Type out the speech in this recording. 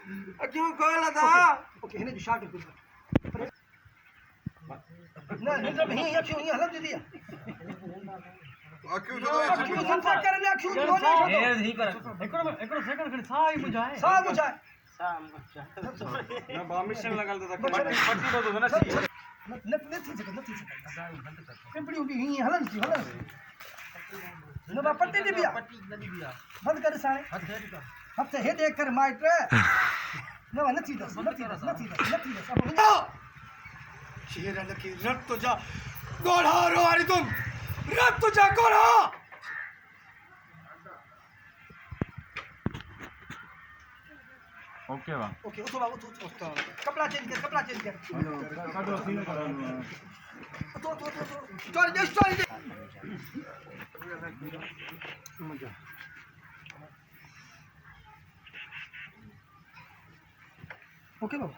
क्यों कॉल था ओके हेने जो शार्ट ना नहीं तो नहीं क्यों नहीं हलन दे दिया क्यों क्यों संसा करने क्यों क्यों नहीं ए नहीं कर एकड़ो सेकंड खड़ी साई बुझाए साहब मुझे ना बामिशन लगा देता पट्टी दो ना चाहिए नहीं सकता पिंपड़ी उभी ही हलन की हलन न बा पट्टी दे दिया बंद कर सारे हफ्ते हे देख कर माइट न नथी दस अब शेर लकी रट तुझा गोढ़ा रोवारी तुम रट तुझा गोढ़ा ओके बा ओके उठो कपड़ा चेंज कर काटो सीन करो तो स्टोरी दे ओके बाबा